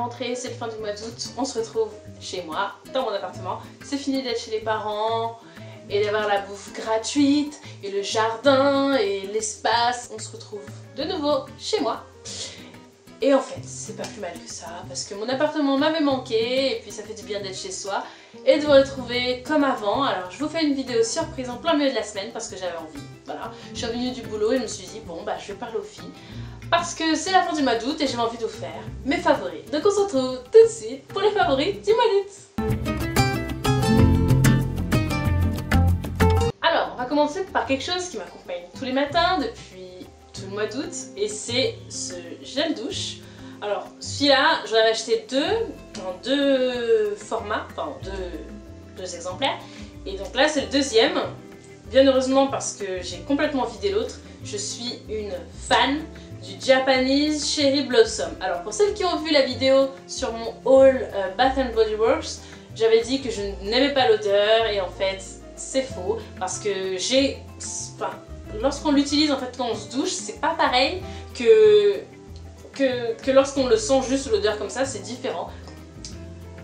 rentrée, c'est le fin du mois d'août, on se retrouve chez moi, dans mon appartement. C'est fini d'être chez les parents et d'avoir la bouffe gratuite et le jardin et l'espace. On se retrouve de nouveau chez moi. Et en fait, c'est pas plus mal que ça, parce que mon appartement m'avait manqué, et puis ça fait du bien d'être chez soi, et de vous retrouver comme avant. Alors je vous fais une vidéo surprise en plein milieu de la semaine, parce que j'avais envie, voilà. Je suis revenue du boulot et je me suis dit, bon bah je vais parler aux filles, parce que c'est la fin du mois d'août et j'ai envie de vous faire mes favoris. Donc on se retrouve tout de suite pour les favoris du mois d'août. Alors, on va commencer par quelque chose qui m'accompagne tous les matins depuis tout le mois d'août, et c'est ce gel douche. Alors celui-là, j'en avais acheté en deux formats, enfin deux exemplaires, et donc là c'est le deuxième, bien heureusement parce que j'ai complètement vidé l'autre. Je suis une fan du Japanese Cherry Blossom. Alors pour celles qui ont vu la vidéo sur mon haul Bath & Body Works, j'avais dit que je n'aimais pas l'odeur, et en fait c'est faux, parce que lorsqu'on l'utilise, en fait, quand on se douche, c'est pas pareil que lorsqu'on le sent juste l'odeur comme ça, c'est différent.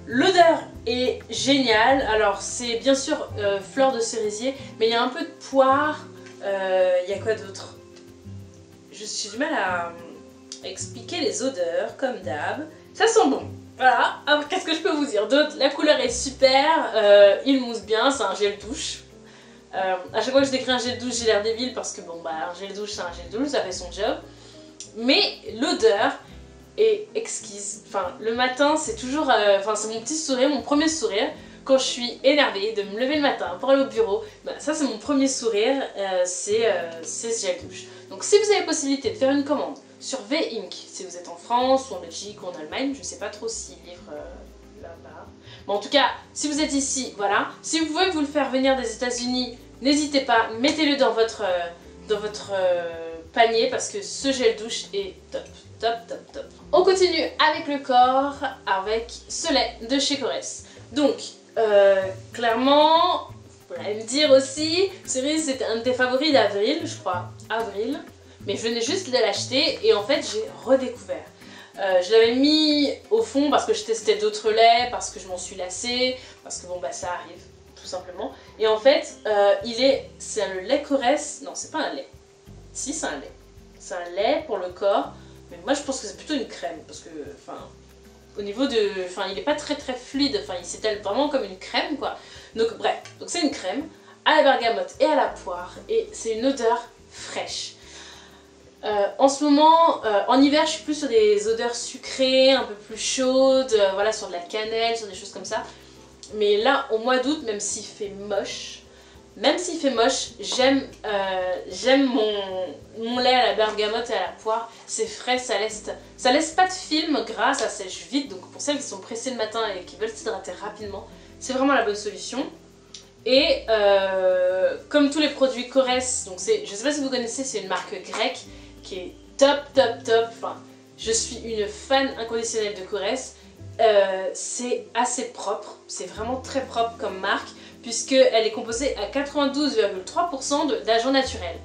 L'odeur est géniale. Alors c'est bien sûr fleur de cerisier, mais il y a un peu de poire, il y a quoi d'autre? J'ai du mal à expliquer les odeurs, comme d'hab. Ça sent bon. Voilà, alors qu'est-ce que je peux vous dire d'autre? La couleur est super, il mousse bien, c'est un gel douche. À chaque fois que je décris un gel douche, j'ai l'air débile parce que bon bah un gel douche c'est un gel douche, ça fait son job. Mais l'odeur est exquise. Enfin le matin c'est toujours, c'est mon petit sourire, mon premier sourire. Quand je suis énervée de me lever le matin pour aller au bureau, bah, ça c'est mon premier sourire, c'est ce gel douche. Donc si vous avez la possibilité de faire une commande sur V-Ink, si vous êtes en France ou en Belgique ou en Allemagne, je ne sais pas trop s'ils livrent là-bas. Bon, en tout cas, si vous êtes ici, voilà. Si vous pouvez vous le faire venir des États-Unis, n'hésitez pas, mettez-le dans votre panier parce que ce gel douche est top, top, top, top. On continue avec le corps, avec ce lait de chez Korres. Donc, clairement, vous pouvez me dire aussi, cerise c'était un de tes favoris d'avril, je crois, avril. Mais je venais juste de l'acheter et en fait j'ai redécouvert. Je l'avais mis au fond parce que je testais d'autres laits, parce que je m'en suis lassée, parce que bon bah ça arrive tout simplement. Et en fait c'est le lait Korres, non c'est pas un lait, si c'est un lait. C'est un lait pour le corps, mais moi je pense que c'est plutôt une crème parce que au niveau de, il est pas très fluide, il s'étale vraiment comme une crème quoi. Donc bref, donc c'est une crème à la bergamote et à la poire et c'est une odeur fraîche. En ce moment, en hiver, je suis plus sur des odeurs sucrées, un peu plus chaudes, voilà, sur de la cannelle, sur des choses comme ça. Mais là, au mois d'août, même s'il fait moche, j'aime mon lait à la bergamote et à la poire. C'est frais, ça laisse pas de film gras, ça sèche vite. Donc pour celles qui sont pressées le matin et qui veulent s'hydrater rapidement, c'est vraiment la bonne solution. Et comme tous les produits Korres, donc je sais pas si vous connaissez, c'est une marque grecque qui est top, top, top. Enfin, je suis une fan inconditionnelle de Korres. C'est assez propre, c'est vraiment très propre comme marque, puisqu'elle est composée à 92,3% d'agents naturels.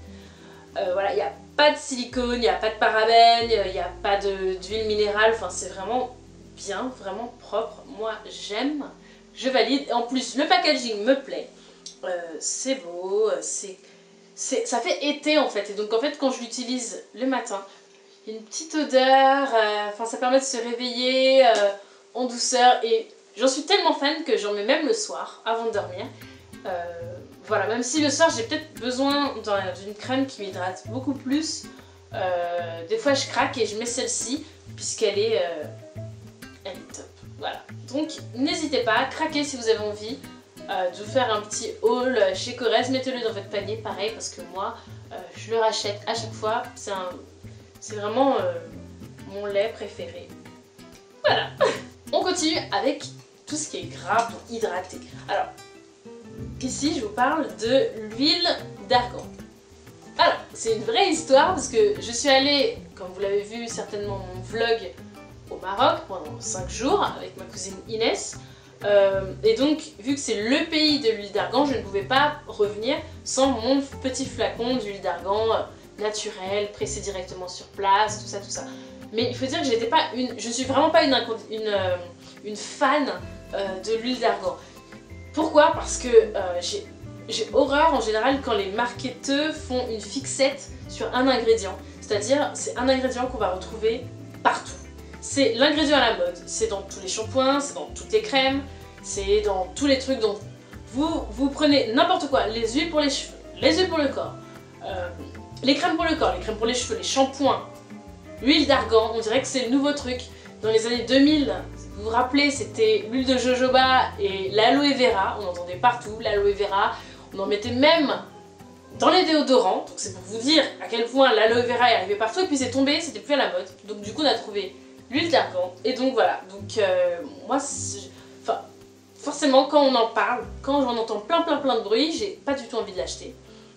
Voilà, il n'y a pas de silicone, il n'y a pas de parabènes, il n'y a pas d'huile minérale, enfin c'est vraiment bien, vraiment propre. Moi j'aime, je valide. En plus, le packaging me plaît, c'est beau, ça fait été en fait, et donc en fait quand je l'utilise le matin, il y a une petite odeur, ça permet de se réveiller en douceur, et j'en suis tellement fan que j'en mets même le soir avant de dormir. Voilà, même si le soir j'ai peut-être besoin d'une crème qui m'hydrate beaucoup plus, des fois je craque et je mets celle-ci puisqu'elle est top. Voilà, donc n'hésitez pas à craquer si vous avez envie de vous faire un petit haul chez Korres, mettez-le dans votre panier, pareil, parce que moi je le rachète à chaque fois, c'est vraiment mon lait préféré. Voilà. On continue avec tout ce qui est gras pour hydrater. Alors, ici je vous parle de l'huile d'argan. Alors, c'est une vraie histoire parce que je suis allée, comme vous l'avez vu certainement mon vlog, au Maroc pendant 5 jours avec ma cousine Inès. Et donc, vu que c'est le pays de l'huile d'argan, je ne pouvais pas revenir sans mon petit flacon d'huile d'argan naturelle, pressé directement sur place, tout ça, tout ça. Mais il faut dire que je suis vraiment pas une fan de l'huile d'argan. Pourquoi? Parce que j'ai horreur en général quand les marketeurs font une fixette sur un ingrédient. C'est-à-dire, c'est un ingrédient qu'on va retrouver partout. C'est l'ingrédient à la mode. C'est dans tous les shampoings, c'est dans toutes les crèmes, c'est dans tous les trucs dont vous prenez n'importe quoi. Les huiles pour les cheveux, les huiles pour le corps, les crèmes pour le corps, les crèmes pour les cheveux, les shampoings, l'huile d'argan, on dirait que c'est le nouveau truc. Dans les années 2000, vous vous rappelez, c'était l'huile de jojoba et l'aloe vera, on entendait partout l'aloe vera, on en mettait même dans les déodorants, donc c'est pour vous dire à quel point l'aloe vera est arrivé partout, et puis c'est tombé, c'était plus à la mode, donc du coup on a trouvé l'huile d'argan, et donc voilà, donc moi, enfin, forcément quand on en parle, quand j'en entends plein de bruit, j'ai pas du tout envie de l'acheter.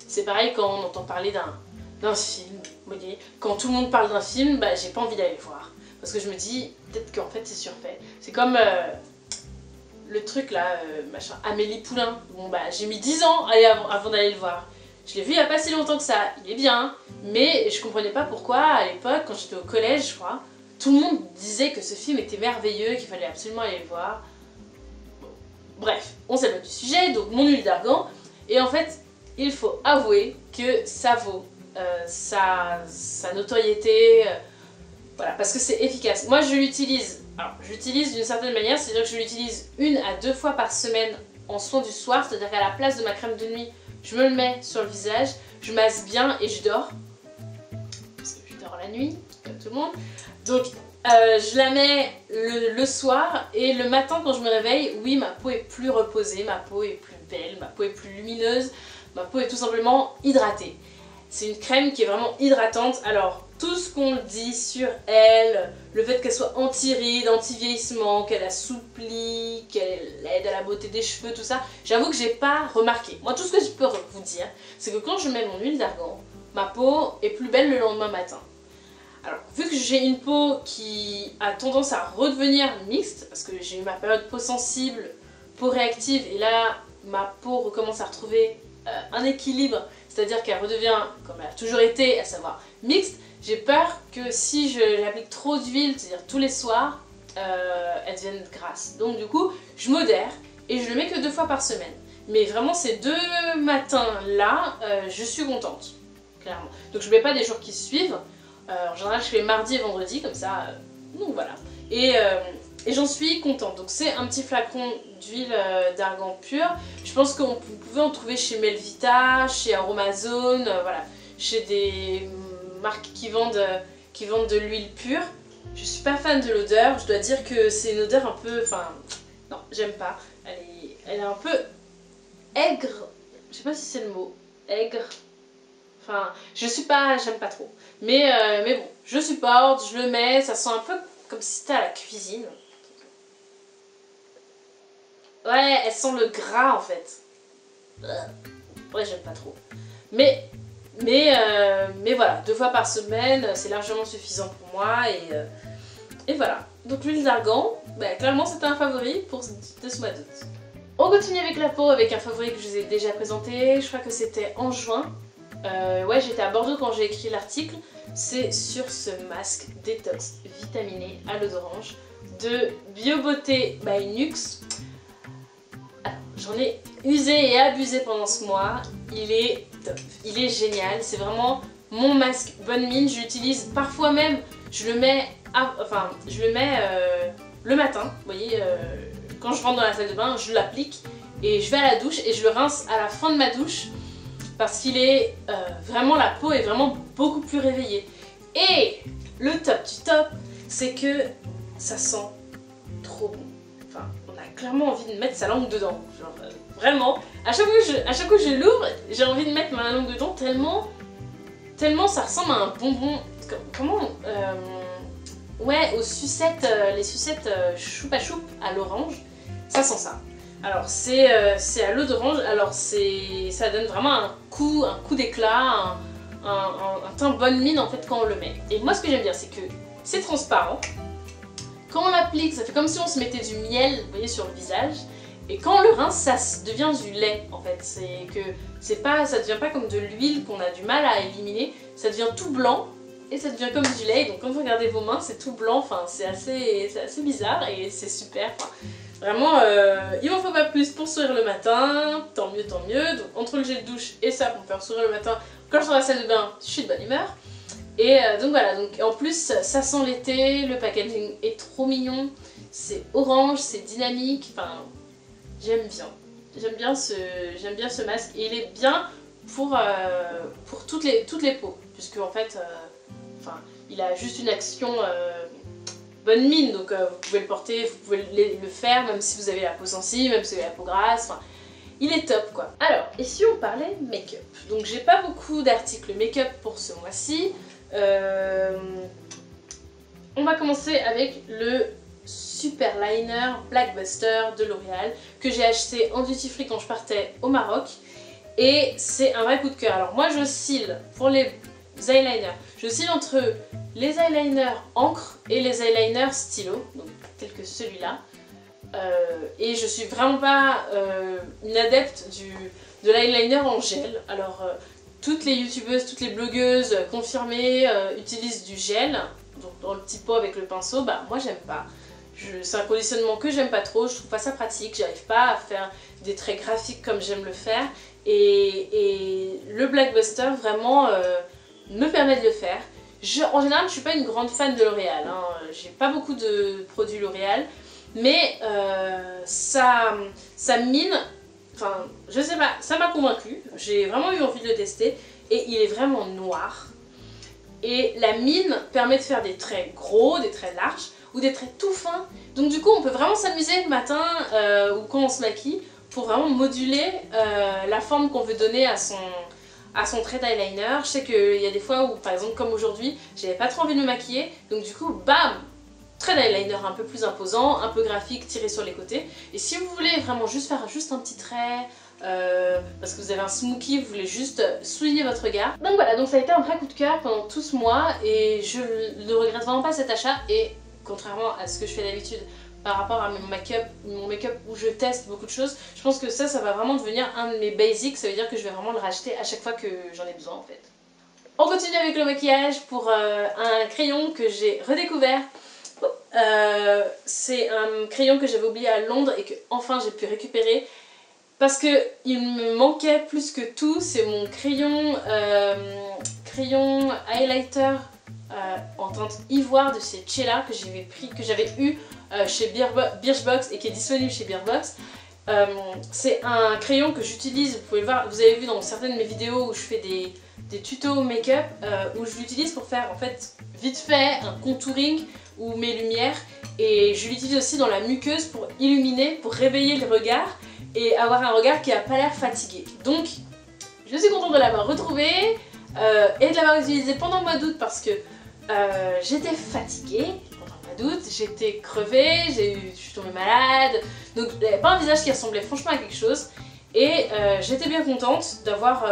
C'est pareil quand on entend parler d'un film, vous voyez, quand tout le monde parle d'un film, bah j'ai pas envie d'aller le voir. Parce que je me dis, peut-être qu'en fait c'est surfait. C'est comme le truc là, machin, Amélie Poulain. Bon bah j'ai mis 10 ans avant d'aller le voir. Je l'ai vu il y a pas si longtemps que ça, il est bien. Mais je comprenais pas pourquoi à l'époque, quand j'étais au collège je crois, tout le monde disait que ce film était merveilleux, qu'il fallait absolument aller le voir. Bon. Bref, on s'éloigne du sujet, donc mon huile d'argan. Et en fait, il faut avouer que ça vaut sa notoriété. Voilà, parce que c'est efficace. Moi je l'utilise d'une certaine manière, c'est-à-dire que je l'utilise 1 à 2 fois par semaine en soin du soir, c'est-à-dire qu'à la place de ma crème de nuit, je me le mets sur le visage, je masse bien et je dors. Parce que je dors la nuit, comme tout le monde. Donc je la mets le soir et le matin quand je me réveille, oui ma peau est plus reposée, ma peau est plus belle, ma peau est plus lumineuse, ma peau est tout simplement hydratée. C'est une crème qui est vraiment hydratante, alors tout ce qu'on dit sur elle, le fait qu'elle soit anti-rides, anti-vieillissement, qu'elle assouplit, qu'elle aide à la beauté des cheveux, tout ça, j'avoue que j'ai pas remarqué. Moi tout ce que je peux vous dire, c'est que quand je mets mon huile d'argan, ma peau est plus belle le lendemain matin. Alors vu que j'ai une peau qui a tendance à redevenir mixte, parce que j'ai eu ma période peau sensible, peau réactive, et là ma peau recommence à retrouver un équilibre, c'est-à-dire qu'elle redevient comme elle a toujours été, à savoir mixte, j'ai peur que si j'applique trop d'huile, c'est-à-dire tous les soirs, elle devienne grasse. Donc du coup, je modère et je le mets que 2 fois par semaine. Mais vraiment ces 2 matins-là, je suis contente, clairement. Donc je ne mets pas des jours qui suivent. En général, je fais mardi et vendredi, comme ça. Donc voilà. Et j'en suis contente. Donc c'est un petit flacon d'huile d'argan pure. Je pense que vous pouvez en trouver chez Melvita, chez Aromazone, voilà, chez des marques qui vendent de l'huile pure. Je suis pas fan de l'odeur, je dois dire que c'est une odeur un peu, enfin, non, j'aime pas. Elle est un peu aigre, je sais pas si c'est le mot, aigre. Enfin, j'aime pas trop. Mais bon, je supporte, je le mets, ça sent un peu comme si c'était à la cuisine. Ouais, elle sent le gras en fait. Ouais, j'aime pas trop. Mais voilà, 2 fois par semaine, c'est largement suffisant pour moi et voilà. Donc l'huile d'argan, bah, clairement c'était un favori de ce mois d'août. On continue avec la peau, avec un favori que je vous ai déjà présenté, je crois que c'était en juin. Ouais, j'étais à Bordeaux quand j'ai écrit l'article. C'est sur ce masque détox vitaminé à l'eau d'orange de BioBeauté by Nuxe. J'en ai usé et abusé pendant ce mois, il est top, il est génial, c'est vraiment mon masque bonne mine, je l'utilise parfois même, je le mets le matin, vous voyez, quand je rentre dans la salle de bain, je l'applique et je vais à la douche et je le rince à la fin de ma douche parce qu'il est vraiment, la peau est vraiment beaucoup plus réveillée. Et le top du top, c'est que ça sent trop bon. Enfin, on a clairement envie de mettre sa langue dedans. Genre, vraiment, à chaque fois que je l'ouvre, j'ai envie de mettre ma langue dedans tellement ça ressemble à un bonbon. Comment ouais, aux sucettes, les sucettes choupa choup à l'orange, ça sent ça. Alors c'est à l'eau d'orange, alors ça donne vraiment un coup d'éclat, un teint bonne mine en fait quand on le met. Et moi ce que j'aime bien c'est que c'est transparent. Quand on l'applique, ça fait comme si on se mettait du miel, vous voyez, sur le visage. Et quand on le rince, ça devient du lait, en fait. Ça devient pas comme de l'huile qu'on a du mal à éliminer. Ça devient tout blanc. et ça devient comme du lait. Donc quand vous regardez vos mains, c'est tout blanc, enfin c'est assez bizarre et c'est super. Enfin, vraiment, il m'en faut pas plus pour sourire le matin, tant mieux, tant mieux. Donc entre le gel de douche et ça pour me faire sourire le matin, quand je sors de la salle de bain, je suis de bonne humeur. Et donc voilà, donc en plus ça sent l'été, le packaging est trop mignon, c'est orange, c'est dynamique, enfin j'aime bien. J'aime bien ce masque et il est bien pour toutes les peaux, puisque en fait, il a juste une action bonne mine, donc vous pouvez le porter, vous pouvez le faire, même si vous avez la peau sensible, même si vous avez la peau grasse, enfin, il est top quoi. Alors, et si on parlait make-up? Donc j'ai pas beaucoup d'articles make-up pour ce mois-ci. On va commencer avec le Super Liner Black Buster de L'Oréal que j'ai acheté en duty free quand je partais au Maroc et c'est un vrai coup de cœur. Alors moi j'oscille pour les eyeliners, j'oscille entre les eyeliners encre et les eyeliners stylo, donc tels que celui-là, et je suis vraiment pas une adepte de l'eyeliner en gel. Alors toutes les youtubeuses, toutes les blogueuses confirmées utilisent du gel, donc dans le petit pot avec le pinceau, bah moi j'aime pas. C'est un conditionnement que j'aime pas trop, je trouve pas ça pratique, j'arrive pas à faire des traits graphiques comme j'aime le faire et le Black Buster vraiment me permet de le faire. En général je suis pas une grande fan de L'Oréal, hein. J'ai pas beaucoup de produits L'Oréal, mais ça mine, enfin je sais pas, ça m'a convaincue, j'ai vraiment eu envie de le tester et il est vraiment noir et la mine permet de faire des traits gros, des traits larges ou des traits tout fins. Donc du coup on peut vraiment s'amuser le matin ou quand on se maquille pour vraiment moduler la forme qu'on veut donner à son trait d'eyeliner. Je sais qu'il y a des fois où par exemple comme aujourd'hui j'avais pas trop envie de me maquiller, donc du coup bam, trait d'eyeliner un peu plus imposant, un peu graphique, tiré sur les côtés. Et si vous voulez vraiment juste faire un petit trait, parce que vous avez un smoky, vous voulez juste souligner votre regard. Donc voilà, donc ça a été un vrai coup de cœur pendant tout ce mois et je ne regrette vraiment pas cet achat. Et contrairement à ce que je fais d'habitude par rapport à mon make-up où je teste beaucoup de choses, je pense que ça va vraiment devenir un de mes basics. Ça veut dire que je vais vraiment le racheter à chaque fois que j'en ai besoin en fait. On continue avec le maquillage pour un crayon que j'ai redécouvert. C'est un crayon que j'avais oublié à Londres et que enfin j'ai pu récupérer parce que il me manquait plus que tout. C'est mon crayon highlighter en teinte ivoire de chez Cella que j'avais eu chez Birchbox et qui est disponible chez Birchbox. C'est un crayon que j'utilise, vous pouvez le voir, vous avez vu dans certaines de mes vidéos où je fais des tutos make-up où je l'utilise pour faire en fait vite fait un contouring ou mes lumières, et je l'utilise aussi dans la muqueuse pour illuminer, pour réveiller le regard et avoir un regard qui n'a pas l'air fatigué. Donc je suis contente de l'avoir retrouvé et de l'avoir utilisé pendant le mois d'août parce que j'étais fatiguée pendant le mois d'août, j'étais crevée, je suis tombée malade, donc j'avais pas un visage qui ressemblait franchement à quelque chose et j'étais bien contente d'avoir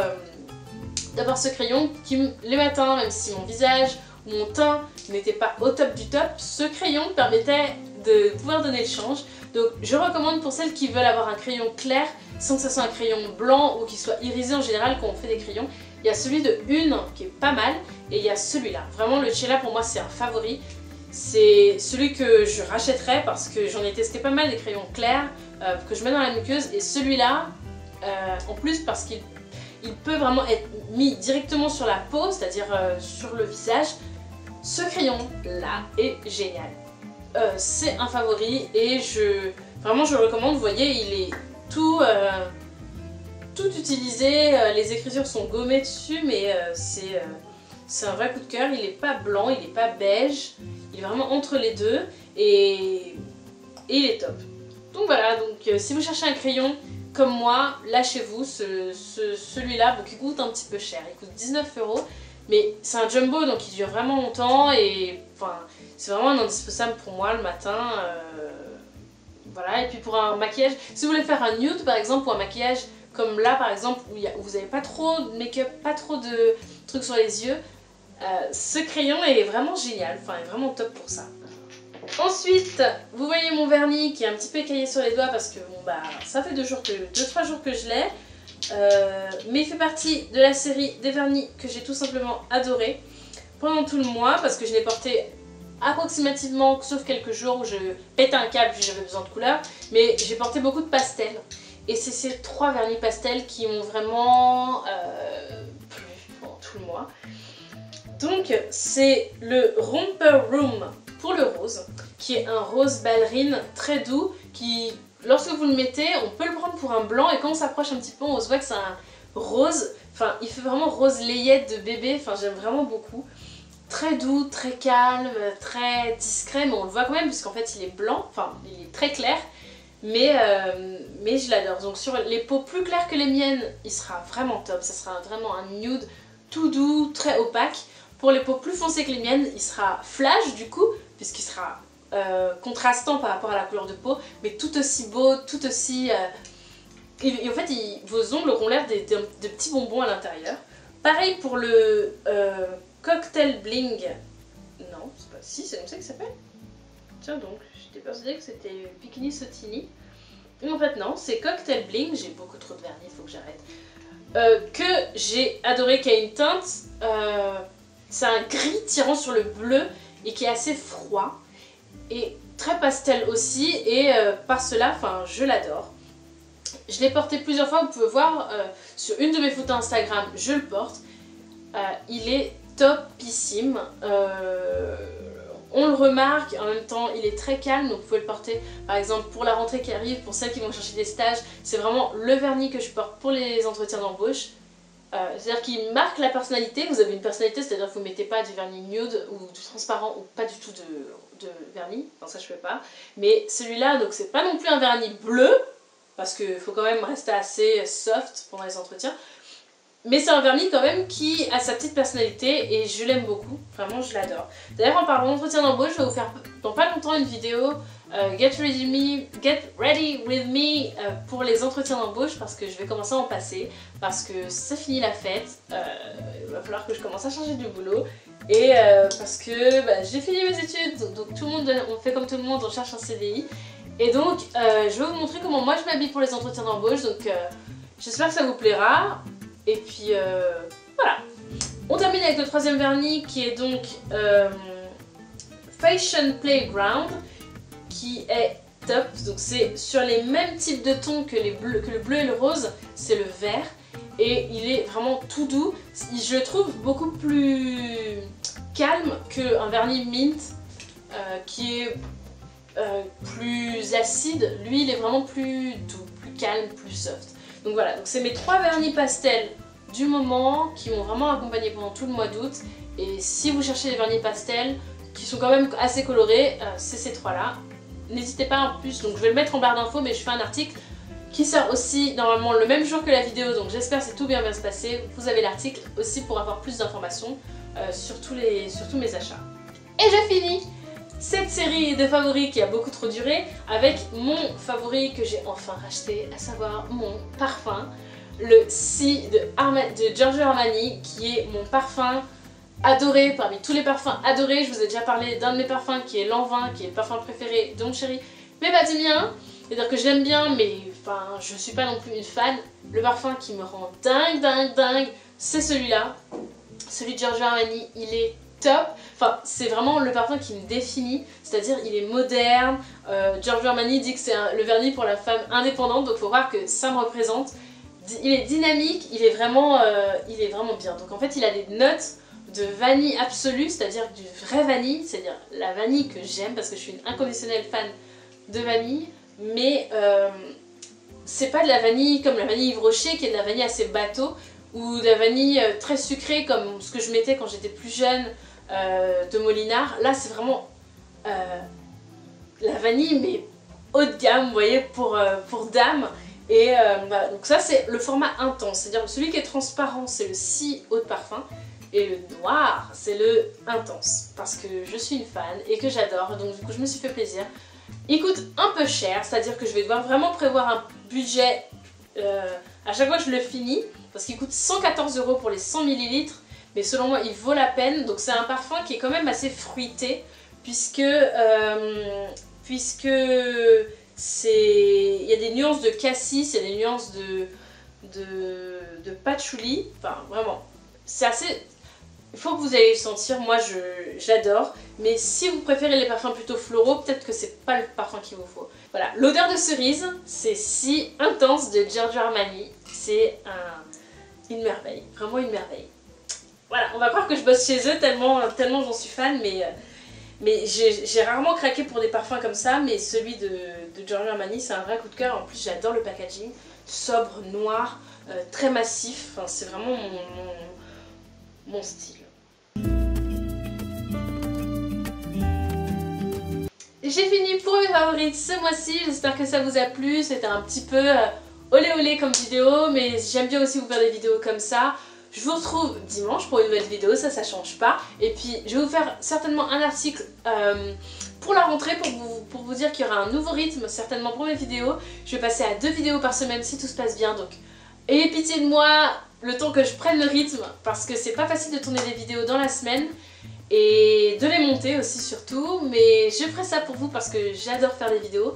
ce crayon qui, les matins, même si mon visage ou mon teint n'était pas au top du top, ce crayon permettait de pouvoir donner le change. Donc je recommande pour celles qui veulent avoir un crayon clair sans que ce soit un crayon blanc ou qui soit irisé. En général quand on fait des crayons, il y a celui de Une qui est pas mal et il y a celui-là. Vraiment le Cella pour moi c'est un favori. C'est celui que je rachèterais parce que j'en ai testé pas mal des crayons clairs que je mets dans la muqueuse, et celui-là en plus parce qu'il peut vraiment être mis directement sur la peau, c'est-à-dire sur le visage. Ce crayon là est génial. C'est un favori et vraiment je le recommande. Vous voyez, il est tout utilisé, les écritures sont gommées dessus, mais c'est un vrai coup de cœur. Il est pas blanc, il est pas beige, il est vraiment entre les deux et il est top. Donc voilà, donc si vous cherchez un crayon comme moi, lâchez-vous celui-là, donc il coûte un petit peu cher, il coûte 19 €, mais c'est un jumbo donc il dure vraiment longtemps et enfin c'est vraiment un indispensable pour moi le matin. Voilà, et puis pour un maquillage, si vous voulez faire un nude par exemple, ou un maquillage comme là par exemple où vous n'avez pas trop de make-up, pas trop de trucs sur les yeux, ce crayon est vraiment génial, enfin est vraiment top pour ça. Ensuite, vous voyez mon vernis qui est un petit peu écaillé sur les doigts parce que bon bah ça fait 2-3 jours que je l'ai, mais il fait partie de la série des vernis que j'ai tout simplement adoré. pendant tout le mois parce que je l'ai porté approximativement, sauf quelques jours où je pétais un câble puis j'avais besoin de couleur, mais j'ai porté beaucoup de pastels. Et c'est ces 3 vernis pastels qui m'ont vraiment plu pendant tout le mois. Donc c'est le Romper Room pour le rose, qui est un rose ballerine très doux, qui lorsque vous le mettez, on peut le prendre pour un blanc et quand on s'approche un petit peu, on se voit que c'est un rose, enfin il fait vraiment rose layette de bébé, enfin j'aime vraiment beaucoup. Très doux, très calme, très discret, mais on le voit quand même puisqu'en fait il est blanc, enfin il est très clair, mais je l'adore. Donc sur les peaux plus claires que les miennes, il sera vraiment top, ça sera vraiment un nude tout doux, très opaque. Pour les peaux plus foncées que les miennes, il sera flash du coup, puisqu'il sera contrastant par rapport à la couleur de peau, mais tout aussi beau, tout aussi... Et en fait, vos ongles auront l'air de petits bonbons à l'intérieur. Pareil pour le Cocktail Bling. Non, c'est pas... Si, c'est comme ça qu'il s'appelle. Tiens donc, j'étais persuadée que c'était Bikini Sotini. Mais en fait non, c'est Cocktail Bling. J'ai beaucoup trop de vernis, il faut que j'arrête. Que j'ai adoré, qui a une teinte... c'est un gris tirant sur le bleu et qui est assez froid. Et très pastel aussi, et par cela, enfin, je l'adore. Je l'ai porté plusieurs fois, vous pouvez voir sur une de mes photos Instagram, je le porte. Il est topissime. On le remarque, en même temps il est très calme, donc vous pouvez le porter par exemple pour la rentrée qui arrive, pour celles qui vont chercher des stages. C'est vraiment le vernis que je porte pour les entretiens d'embauche. C'est-à-dire qu'il marque la personnalité, vous avez une personnalité, c'est-à-dire que vous ne mettez pas du vernis nude ou du transparent ou pas du tout de vernis, non ça je fais pas. Mais celui-là, donc c'est pas non plus un vernis bleu, parce qu'il faut quand même rester assez soft pendant les entretiens. Mais c'est un vernis quand même qui a sa petite personnalité et je l'aime beaucoup, vraiment je l'adore. D'ailleurs en parlant d'entretien d'embauche, je vais vous faire dans pas longtemps une vidéo Get ready with me pour les entretiens d'embauche parce que je vais commencer à en passer, parce que c'est fini la fête, il va falloir que je commence à changer du boulot et parce que j'ai fini mes études, donc tout le monde, on fait comme tout le monde, on cherche un CDI et donc je vais vous montrer comment moi je m'habille pour les entretiens d'embauche, donc j'espère que ça vous plaira. Et puis voilà. On termine avec le 3e vernis qui est donc Fashion Playground, qui est top. Donc c'est sur les mêmes types de tons que le bleu et le rose, c'est le vert. Et il est vraiment tout doux. Je le trouve beaucoup plus calme qu'un vernis mint qui est plus acide. Lui il est vraiment plus doux, plus calme, plus soft. Donc voilà, donc c'est mes 3 vernis pastels du moment qui m'ont vraiment accompagné pendant tout le mois d'août. Et si vous cherchez des vernis pastels qui sont quand même assez colorés, c'est ces 3 là. N'hésitez pas en plus, donc je vais le mettre en barre d'infos, mais je fais un article qui sort aussi normalement le même jour que la vidéo, donc j'espère que c'est tout bien se passer. Vous avez l'article aussi pour avoir plus d'informations sur tous mes achats. Et je finis cette série de favoris qui a beaucoup trop duré avec mon favori que j'ai enfin racheté, à savoir mon parfum, le Si de Giorgio Armani, qui est mon parfum adoré parmi tous les parfums adorés. Je vous ai déjà parlé d'un de mes parfums qui est l'Envin, qui est le parfum préféré de mon chéri, mais pas du mien. C'est-à-dire que je l'aime bien, mais enfin, je suis pas non plus une fan. Le parfum qui me rend dingue, c'est celui-là. Celui de Giorgio Armani, il est top. Enfin, c'est vraiment le parfum qui me définit, c'est-à-dire il est moderne. Giorgio Armani dit que c'est le vernis pour la femme indépendante, donc faut voir que ça me représente. Il est dynamique, il est vraiment bien. Donc en fait, il a des notes de vanille absolue, c'est-à-dire du vrai vanille, c'est-à-dire la vanille que j'aime parce que je suis une inconditionnelle fan de vanille, mais c'est pas de la vanille comme la vanille Yves Rocher qui est de la vanille assez bateau ou de la vanille très sucrée comme ce que je mettais quand j'étais plus jeune de Molinard. Là c'est vraiment la vanille mais haut de gamme, vous voyez, pour dame. Et voilà. Donc ça c'est le format intense, c'est-à-dire celui qui est transparent c'est le Si eau de parfum. Et le noir, c'est le intense, parce que je suis une fan et que j'adore, donc du coup je me suis fait plaisir. Il coûte un peu cher, c'est-à-dire que je vais devoir vraiment prévoir un budget à chaque fois que je le finis, parce qu'il coûte 114 € pour les 100 ml, mais selon moi il vaut la peine. Donc c'est un parfum qui est quand même assez fruité, puisque il y a des nuances de cassis, il y a des nuances de patchouli, enfin vraiment, c'est assez... Il faut que vous ayez le sentir, moi j'adore, mais si vous préférez les parfums plutôt floraux, peut-être que c'est pas le parfum qu'il vous faut. Voilà, l'odeur de cerise, c'est si intense de Giorgio Armani, c'est une merveille, vraiment une merveille. Voilà, on va croire que je bosse chez eux tellement j'en suis fan, mais j'ai rarement craqué pour des parfums comme ça, mais celui de Giorgio Armani c'est un vrai coup de cœur. En plus j'adore le packaging, sobre, noir, très massif, enfin, c'est vraiment mon style. J'ai fini pour mes favorites ce mois-ci, j'espère que ça vous a plu, c'était un petit peu olé olé comme vidéo, mais j'aime bien aussi vous faire des vidéos comme ça. Je vous retrouve dimanche pour une nouvelle vidéo, ça change pas. Et puis je vais vous faire certainement un article pour la rentrée pour vous dire qu'il y aura un nouveau rythme certainement pour mes vidéos. Je vais passer à 2 vidéos par semaine si tout se passe bien, donc ayez pitié de moi le temps que je prenne le rythme parce que c'est pas facile de tourner des vidéos dans la semaine et de les monter aussi surtout, mais je ferai ça pour vous parce que j'adore faire des vidéos.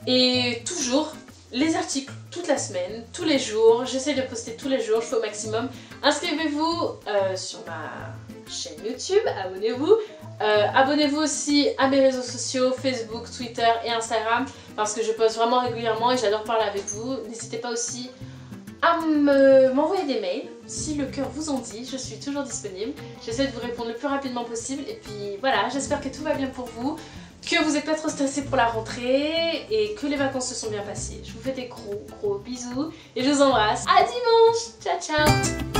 Et toujours les articles toute la semaine, tous les jours, j'essaie de poster tous les jours, je fais au maximum. Inscrivez-vous sur ma chaîne YouTube, abonnez-vous. Abonnez-vous aussi à mes réseaux sociaux, Facebook, Twitter et Instagram, parce que je poste vraiment régulièrement et j'adore parler avec vous. N'hésitez pas aussi à m'envoyer des mails, si le cœur vous en dit, je suis toujours disponible. J'essaie de vous répondre le plus rapidement possible et puis voilà, j'espère que tout va bien pour vous, que vous n'êtes pas trop stressés pour la rentrée et que les vacances se sont bien passées. Je vous fais des gros bisous et je vous embrasse. À dimanche, ciao ciao.